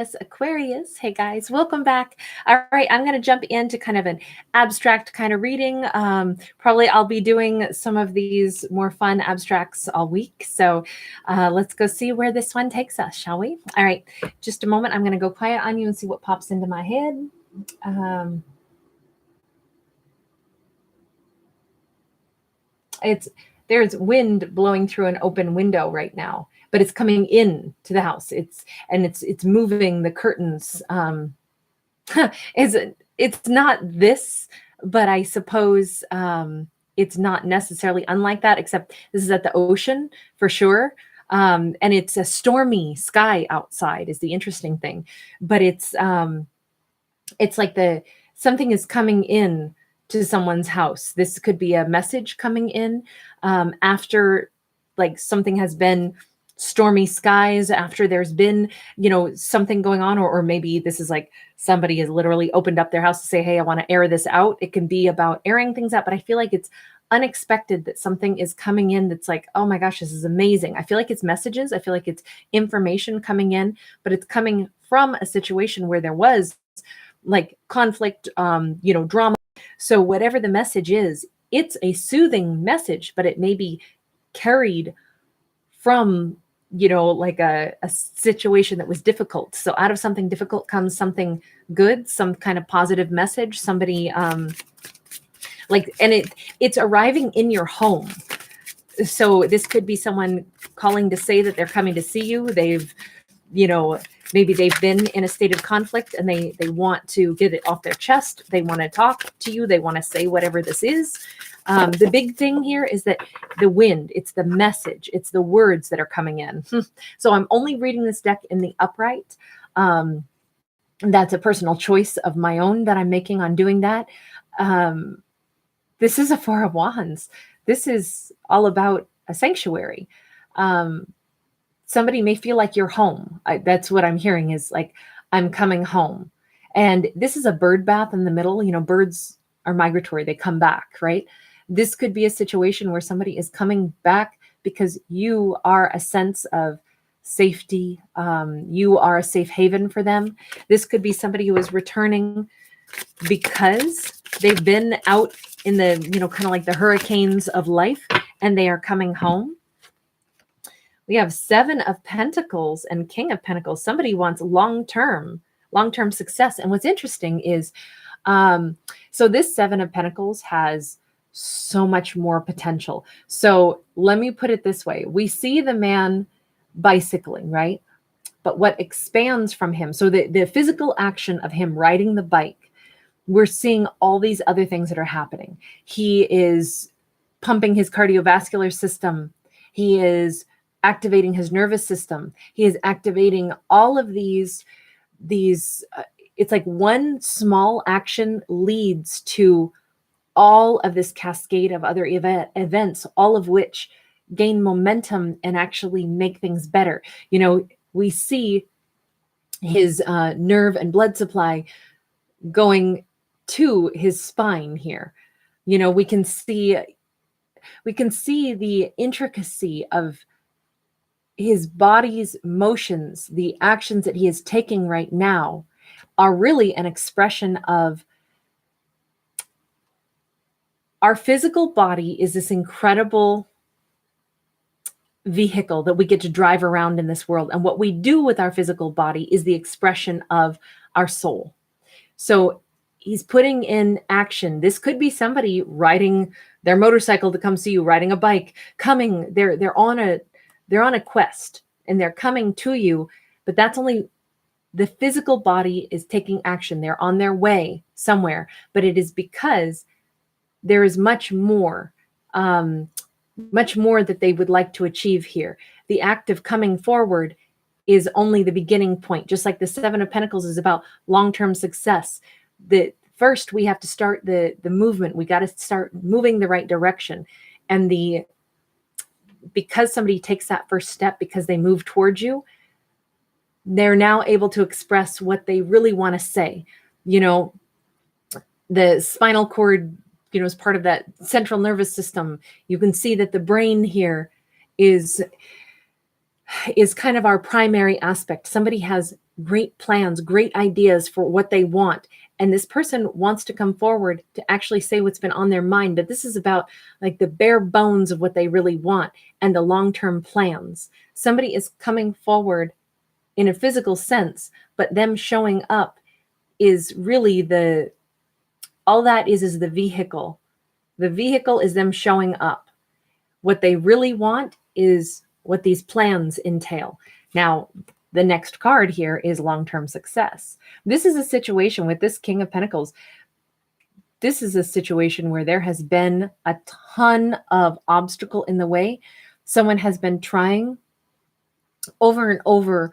Aquarius. Hey guys, welcome back. All right, I'm going to jump into kind of an abstract kind of reading. Probably I'll be doing some of these more fun abstracts all week. So let's go see where this one takes us, shall we? All right, just a moment. I'm going to go quiet on you and see what pops into my head. There's wind blowing through an open window right now, but it's coming in to the house. It's moving the curtains. It's not this, but I suppose it's not necessarily unlike that, except this is at the ocean for sure. And it's a stormy sky outside is the interesting thing, but it's like something is coming in to someone's house. This could be a message coming in after like something has been stormy skies, after there's been, something going on, or maybe this is like somebody has literally opened up their house to say, hey, I want to air this out. It can be about airing things out, but I feel like it's unexpected that something is coming in that's like, oh my gosh, this is amazing. I feel like it's messages. I feel like it's information coming in, but it's coming from a situation where there was like conflict, drama. So whatever the message is, it's a soothing message, but it may be carried from, like a situation that was difficult. So out of something difficult comes something good, some kind of positive message, somebody and it's arriving in your home. So this could be someone calling to say that they're coming to see you. They've, maybe they've been in a state of conflict and they want to get it off their chest. They want to talk to you. They want to say whatever this is. The big thing here is that the wind, it's the message, it's the words that are coming in. So I'm only reading this deck in the upright. That's a personal choice of my own that I'm making on doing that. This is a Four of Wands. This is all about a sanctuary. Somebody may feel like you're home. That's what I'm hearing is like, I'm coming home. And this is a bird bath in the middle. Birds are migratory. They come back, right? This could be a situation where somebody is coming back because you are a sense of safety. You are a safe haven for them. This could be somebody who is returning because they've been out in the, kind of like the hurricanes of life, and they are coming home. We have Seven of Pentacles and King of Pentacles. Somebody wants long-term success. And what's interesting is, so this Seven of Pentacles has so much more potential. So let me put it this way. We see the man bicycling, right? But what expands from him, so the physical action of him riding the bike, we're seeing all these other things that are happening. He is pumping his cardiovascular system. He is activating his nervous system. He is activating all of these it's like one small action leads to all of this cascade of other events, all of which gain momentum and actually make things better. We see his nerve and blood supply going to his spine here. We can see the intricacy of his body's motions. The actions that he is taking right now are really an expression of our physical body is this incredible vehicle that we get to drive around in this world. And what we do with our physical body is the expression of our soul. So he's putting in action. This could be somebody riding their motorcycle to come see you, riding a bike, coming, they're on a quest and they're coming to you, but that's only the physical body is taking action. They're on their way somewhere, but it is because there is much more that they would like to achieve here. The act of coming forward is only the beginning point. Just like the Seven of Pentacles is about long-term success. First, we have to start the movement. We got to start moving the right direction. And because somebody takes that first step, because they move towards you, they're now able to express what they really want to say. The spinal cord, is part of that central nervous system. You can see that the brain here is kind of our primary aspect. Somebody has great plans, great ideas for what they want. And this person wants to come forward to actually say what's been on their mind. But this is about like the bare bones of what they really want and the long-term plans. Somebody is coming forward in a physical sense, but them showing up is really all that is the vehicle. The vehicle is them showing up. What they really want is what these plans entail. Now, the next card here is long-term success. This is a situation with this King of Pentacles. This is a situation where there has been a ton of obstacle in the way. Someone has been trying over and over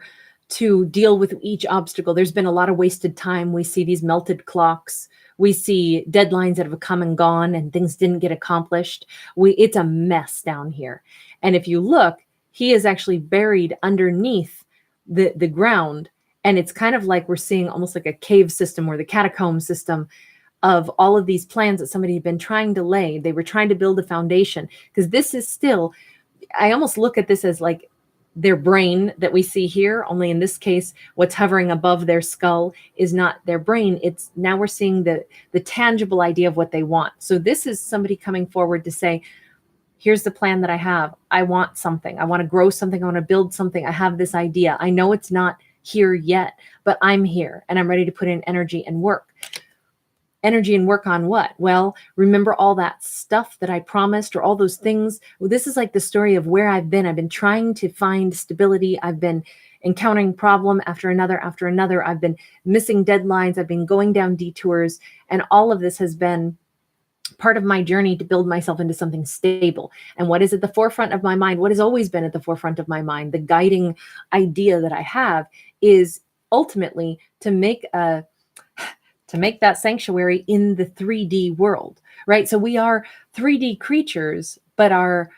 to deal with each obstacle. There's been a lot of wasted time. We see these melted clocks. We see deadlines that have come and gone and things didn't get accomplished. It's a mess down here. And if you look, he is actually buried underneath the ground. And it's kind of like we're seeing almost like a cave system or the catacomb system of all of these plans that somebody had been trying to lay. They were trying to build a foundation, because this is still, I almost look at this as like their brain that we see here, only in this case, what's hovering above their skull is not their brain. It's now we're seeing the tangible idea of what they want. So this is somebody coming forward to say, here's the plan that I have. I want something. I want to grow something. I want to build something. I have this idea. I know it's not here yet, but I'm here and I'm ready to put in energy and work. Energy and work on what? Well, remember all that stuff that I promised, or all those things. Well, this is like the story of where I've been. I've been trying to find stability. I've been encountering problem after another after another. I've been missing deadlines. I've been going down detours. And all of this has been part of my journey to build myself into something stable. And what is at the forefront of my mind, what has always been at the forefront of my mind, the guiding idea that I have is ultimately to make that sanctuary in the 3D world, right? So we are 3D creatures, but our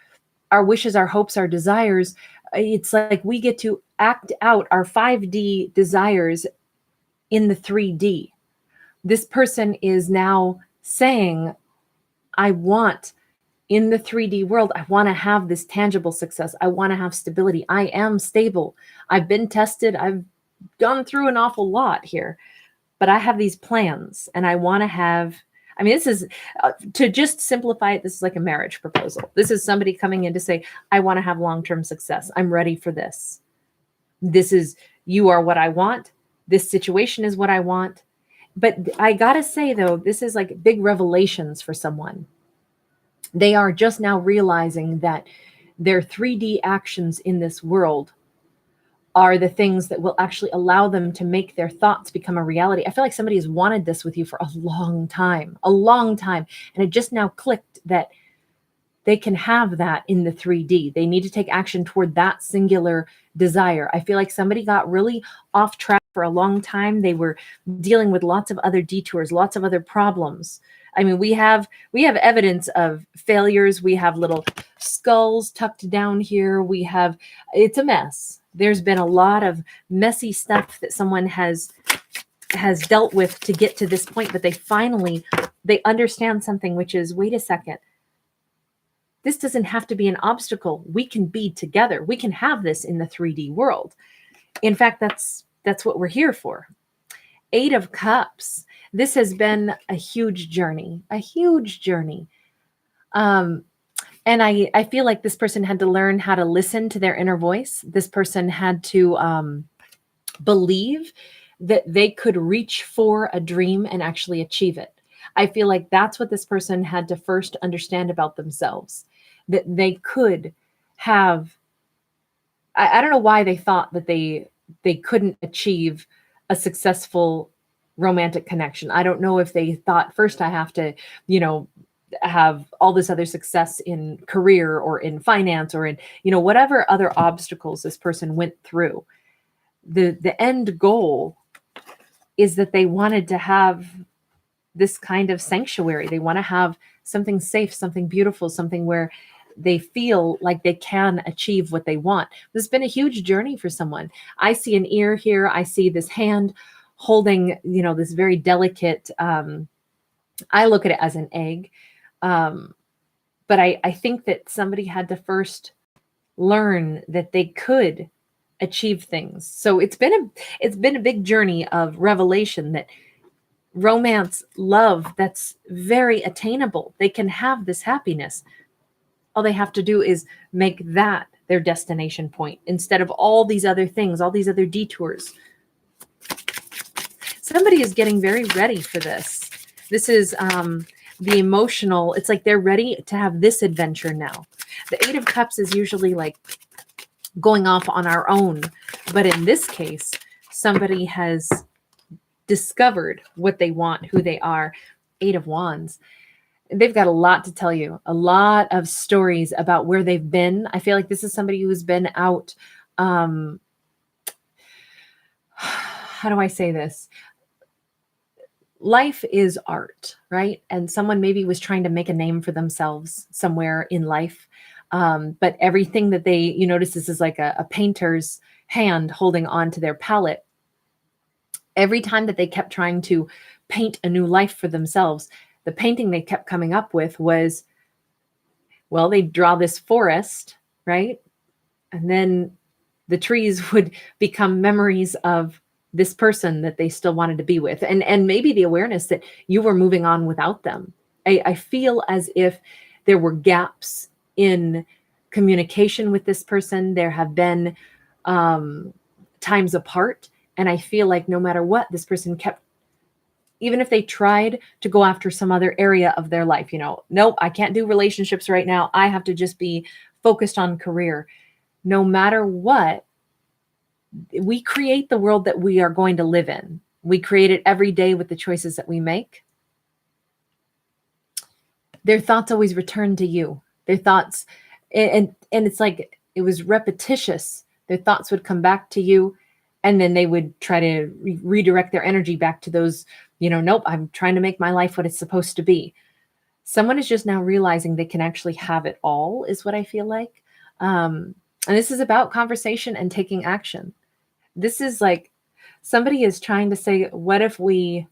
wishes, our hopes, our desires, it's like we get to act out our 5D desires in the 3D. This person is now saying, I want in the 3D world, I want to have this tangible success. I want to have stability. I am stable. I've been tested. I've gone through an awful lot here, but I have these plans and I want to have, I mean, this is, to just simplify it, this is like a marriage proposal. This is somebody coming in to say, I want to have long-term success. I'm ready for this. This is, you are what I want. This situation is what I want. But I got to say, though, this is like big revelations for someone. They are just now realizing that their 3D actions in this world are the things that will actually allow them to make their thoughts become a reality. I feel like somebody has wanted this with you for a long time. And it just now clicked that they can have that in the 3D. They need to take action toward that singular desire. I feel like somebody got really off track for a long time. They were dealing with lots of other detours, lots of other problems. I mean, we have evidence of failures. We have little skulls tucked down here. It's a mess. There's been a lot of messy stuff that someone has dealt with to get to this point, but they understand something, which is, wait a second. This doesn't have to be an obstacle. We can be together. We can have this in the 3D world. In fact, that's what we're here for. 8 of Cups. This has been a huge journey. And I feel like this person had to learn how to listen to their inner voice. This person had to believe that they could reach for a dream and actually achieve it. I feel like that's what this person had to first understand about themselves, that they could have, I don't know why they thought that they couldn't achieve a successful romantic connection. I don't know if they thought, first I have to, have all this other success in career or in finance or in, whatever other obstacles this person went through. The end goal is that they wanted to have this kind of sanctuary. They want to have something safe, something beautiful, something where they feel like they can achieve what they want. This has been a huge journey for someone. I see an ear here. I see this hand holding, this very delicate, I look at it as an egg. But I think that somebody had to first learn that they could achieve things. So it's been a big journey of revelation that romance, love, that's very attainable. They can have this happiness. All they have to do is make that their destination point instead of all these other things, all these other detours. Somebody is getting very ready for this. This is the emotional, it's like they're ready to have this adventure now. The Eight of Cups is usually like going off on our own. But in this case, somebody has discovered what they want, who they are. Eight of Wands. They've got a lot to tell you, a lot of stories about where they've been. I feel like this is somebody who's been out. How do I say this? Life is art, right? And someone maybe was trying to make a name for themselves somewhere in life. But everything that you notice, this is like a painter's hand holding on to their palette. Every time that they kept trying to paint a new life for themselves, the painting they kept coming up with was, well, they'd draw this forest, right? And then the trees would become memories of this person that they still wanted to be with. And maybe the awareness that you were moving on without them. I feel as if there were gaps in communication with this person. There have been times apart. And I feel like no matter what, this person kept, even if they tried to go after some other area of their life, nope, I can't do relationships right now. I have to just be focused on career. No matter what, we create the world that we are going to live in. We create it every day with the choices that we make. Their thoughts always return to you. Their thoughts, and it's like it was repetitious. Their thoughts would come back to you, and then they would try to redirect their energy back to those, nope, I'm trying to make my life what it's supposed to be. Someone is just now realizing they can actually have it all, is what I feel like. And this is about conversation and taking action. This is like somebody is trying to say, what if we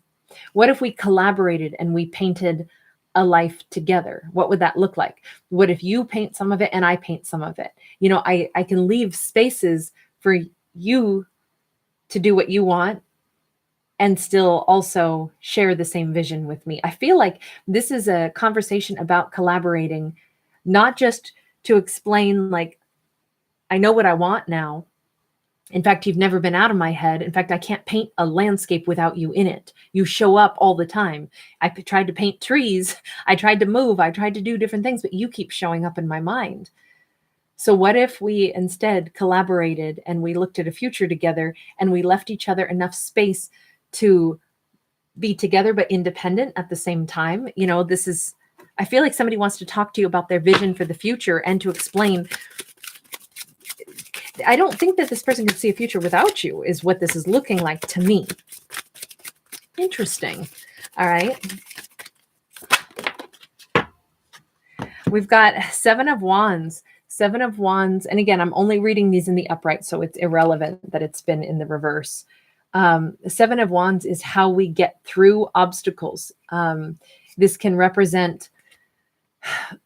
collaborated and we painted a life together? What would that look like? What if you paint some of it and I paint some of it? I can leave spaces for you to do what you want and still also share the same vision with me. I feel like this is a conversation about collaborating, not just to explain like, I know what I want now. In fact, you've never been out of my head. In fact, I can't paint a landscape without you in it. You show up all the time. I tried to paint trees. I tried to move. I tried to do different things, but you keep showing up in my mind. So what if we instead collaborated and we looked at a future together and we left each other enough space to be together but independent at the same time? I feel like somebody wants to talk to you about their vision for the future and to explain. I don't think that this person can see a future without you, is what this is looking like to me. Interesting. All right. We've got Seven of Wands. Seven of Wands. And again, I'm only reading these in the upright, so it's irrelevant that it's been in the reverse. Seven of Wands is how we get through obstacles. This can represent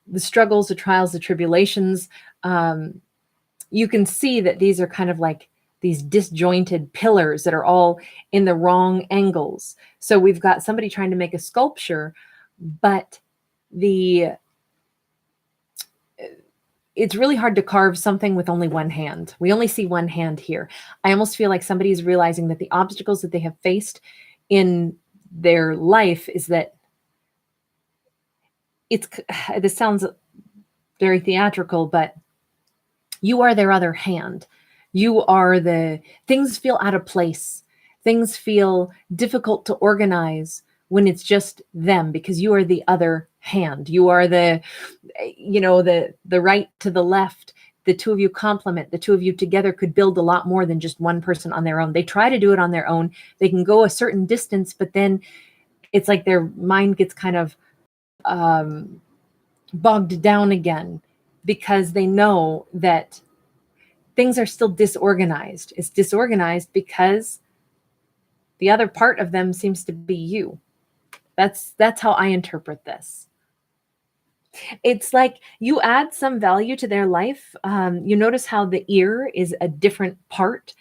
the struggles, the trials, the tribulations. You can see that these are kind of like these disjointed pillars that are all in the wrong angles. So we've got somebody trying to make a sculpture, but it's really hard to carve something with only one hand. We only see one hand here. I almost feel like somebody is realizing that the obstacles that they have faced in their life is that this sounds very theatrical, but you are their other hand. You are things feel out of place. Things feel difficult to organize when it's just them, because you are the other hand. You are the right to the left. The two of you complement. The two of you together could build a lot more than just one person on their own. They try to do it on their own. They can go a certain distance, but then it's like their mind gets kind of bogged down again, because they know that things are still disorganized. It's disorganized because the other part of them seems to be you. That's how I interpret this. It's like you add some value to their life. You notice how the ear is a different part.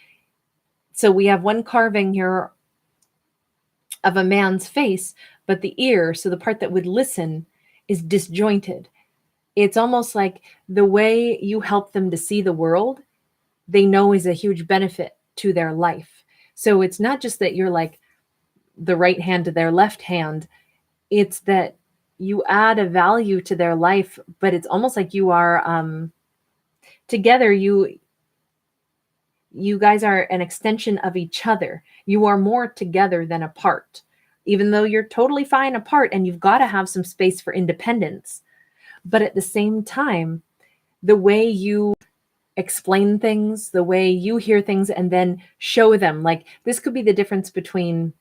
So we have one carving here of a man's face, but the ear, so the part that would listen, is disjointed. It's almost like the way you help them to see the world, they know is a huge benefit to their life. So it's not just that you're like the right hand to their left hand, it's that you add a value to their life, but it's almost like you are together. You guys are an extension of each other. You are more together than apart, even though you're totally fine apart and you've got to have some space for independence. But at the same time, the way you explain things, the way you hear things and then show them, like this could be the difference between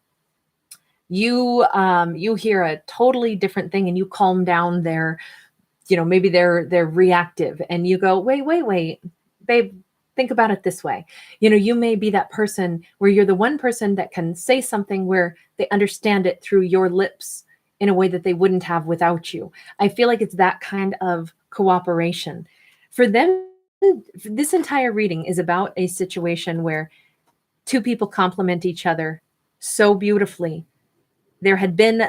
you hear a totally different thing and you calm down their, maybe they're reactive and you go, wait, babe, think about it this way. You may be that person where you're the one person that can say something where they understand it through your lips in a way that they wouldn't have without you. I feel like it's that kind of cooperation. For them, this entire reading is about a situation where two people complement each other so beautifully. There had been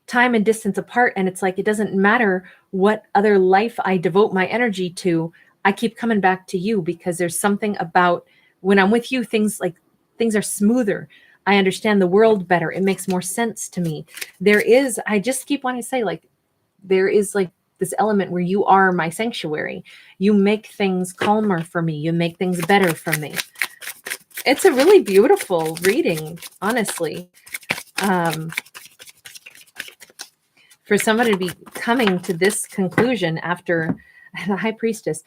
time and distance apart, and it's like, it doesn't matter what other life I devote my energy to, I keep coming back to you because there's something about when I'm with you, things are smoother. I understand the world better. It makes more sense to me. I just keep wanting to say, like, there is like this element where you are my sanctuary. You make things calmer for me. You make things better for me. It's a really beautiful reading, honestly. For somebody to be coming to this conclusion after the High Priestess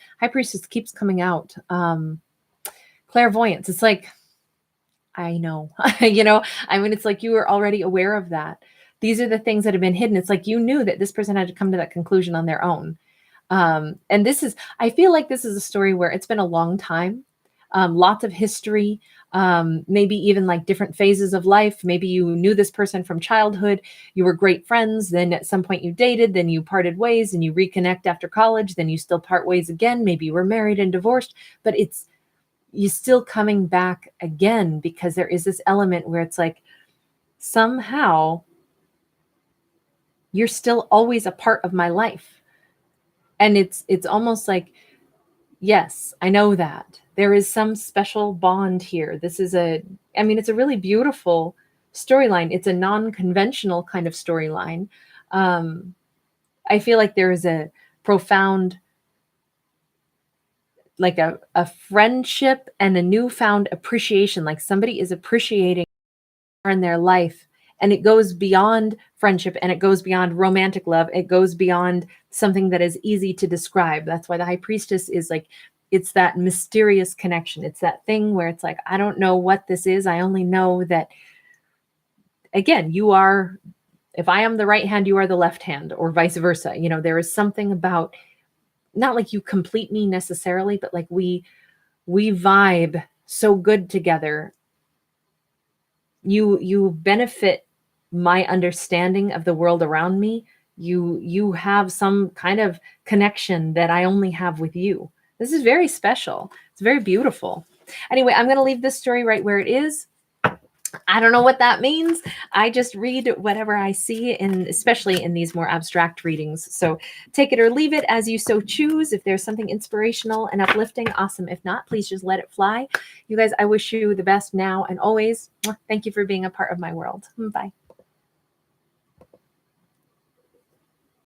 keeps coming out. Clairvoyance. It's like, I know, it's like you were already aware of that. These are the things that have been hidden. It's like you knew that this person had to come to that conclusion on their own. And I feel like this is a story where it's been a long time, lots of history, maybe even like different phases of life. Maybe you knew this person from childhood. You were great friends. Then at some point you dated, then you parted ways and you reconnect after college. Then you still part ways again. Maybe you were married and divorced, but you're still coming back again because there is this element where it's like somehow you're still always a part of my life. And it's almost like, yes, I know that there is some special bond here. It's a really beautiful storyline. It's a non-conventional kind of storyline. I feel like there is a profound, like a friendship and a newfound appreciation, like somebody is appreciating in their life, and it goes beyond friendship and it goes beyond romantic love. It goes beyond something that is easy to describe. That's why the High Priestess is like, it's that mysterious connection. It's that thing where it's like, I don't know what this is. I only know that, again, if I am the right hand, you are the left hand, or vice versa. There is something about, not like you complete me necessarily, but like we vibe so good together. You benefit my understanding of the world around me. You have some kind of connection that I only have with you. This is very special. It's very beautiful. Anyway, I'm going to leave this story right where it is. I don't know what that means. I just read whatever I see, especially in these more abstract readings. So take it or leave it as you so choose. If there's something inspirational and uplifting, awesome. If not, please just let it fly. You guys, I wish you the best now and always. Thank you for being a part of my world. Bye.